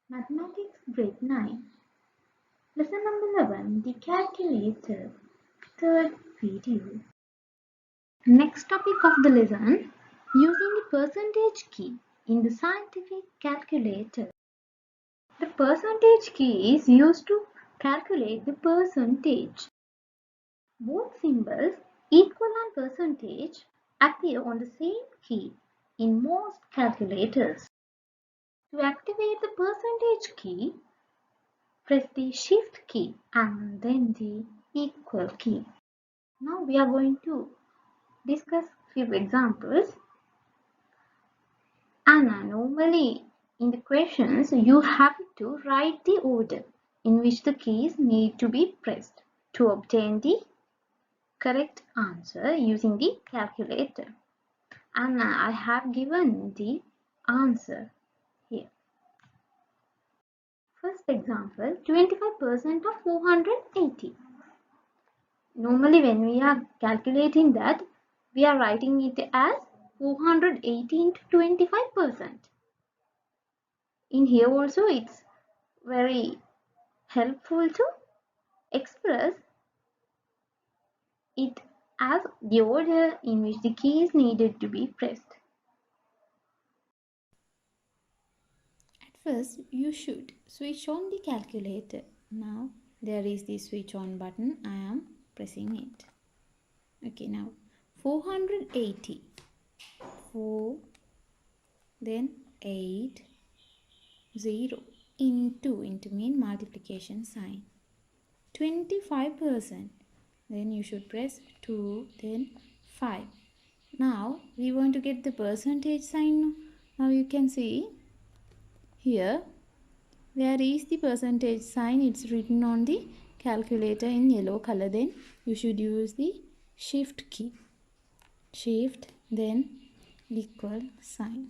Mathematics Grade 9. Lesson number 11. The Calculator. Third video. Next topic of the lesson. Using the percentage key in the scientific calculator. The percentage key is used to calculate the percentage. Both symbols, equal and percentage, appear on the same key in most calculators. To activate the percentage key, press the Shift key and then the equal key. Now we are going to discuss few examples. And normally in the questions you have to write the order in which the keys need to be pressed to obtain the correct answer using the calculator. And I have given the answer here. First example, 25% of 480. Normally when we are calculating that, we are writing it as 480 into 25%. In here also it's very helpful to express it as the order in which the keys needed to be pressed. At first, you should switch on the calculator. Now, there is the switch on button. I am pressing it. Okay, now 480. 4, then 8, 0. Into mean multiplication sign. 25%. Then you should press 2, then 5. Now, we want to get the percentage sign. Now you can see here, where is the percentage sign? It's written on the calculator in yellow color. Then you should use the shift key. Shift, then equal sign.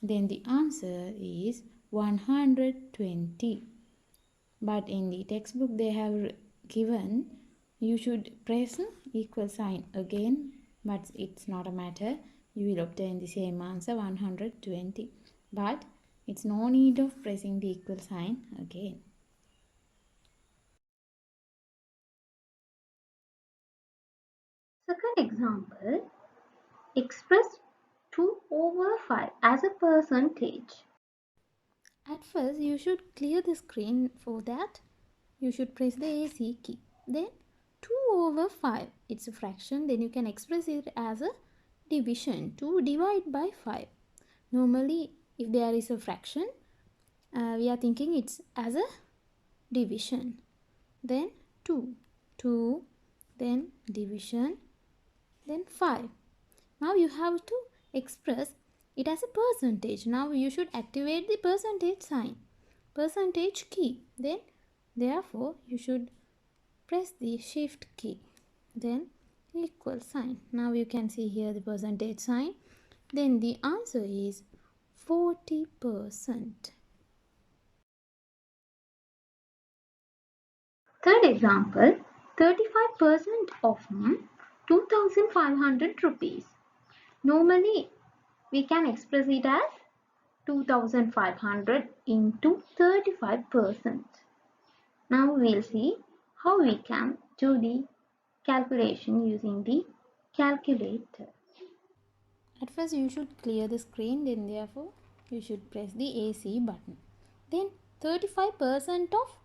Then the answer is 120. But in the textbook they have given you should press equal sign again, but it's not a matter. You will obtain the same answer, 120. But it's no need of pressing the equal sign again. Second example, express 2 over 5 as a percentage. At first, you should clear the screen. For that, you should press the AC key. Then 2 over 5, it's a fraction. Then you can express it as a division. 2 divided by 5. Normally, if there is a fraction, we are thinking it's as a division. Then 2, 2, then division, then 5. Now you have to express it as a percentage. Now you should activate the percentage sign, percentage key. Then therefore you should press the shift key, then equal sign. Now you can see here the percentage sign. Then the answer is 40%. Third example, 35% of 2,500 rupees. Normally we can express it as 2,500 into 35%. Now we'll see how we can do the calculation using the calculator. At first you should clear the screen, then therefore you should press the AC button. Then 35% of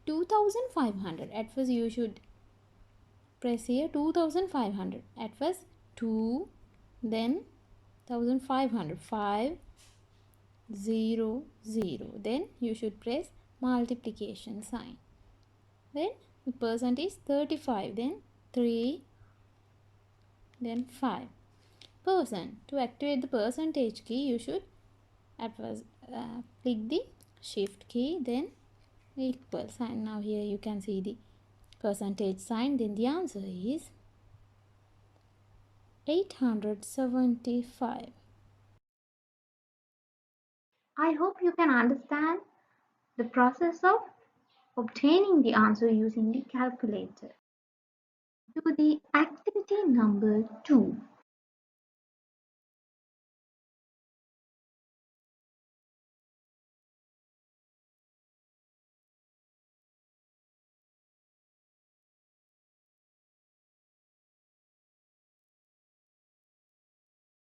2,500. At first you should press here 2,500. At first 2, then 1,500. 5, 0, 0. Then you should press multiplication sign. Then the percent is 35. Then 3, then 5. Percent. To activate the percentage key, you should at first click the shift key, then equal sign. Now here you can see the percentage sign. Then the answer is 875. I hope you can understand the process of obtaining the answer using the calculator. Do the activity number 2.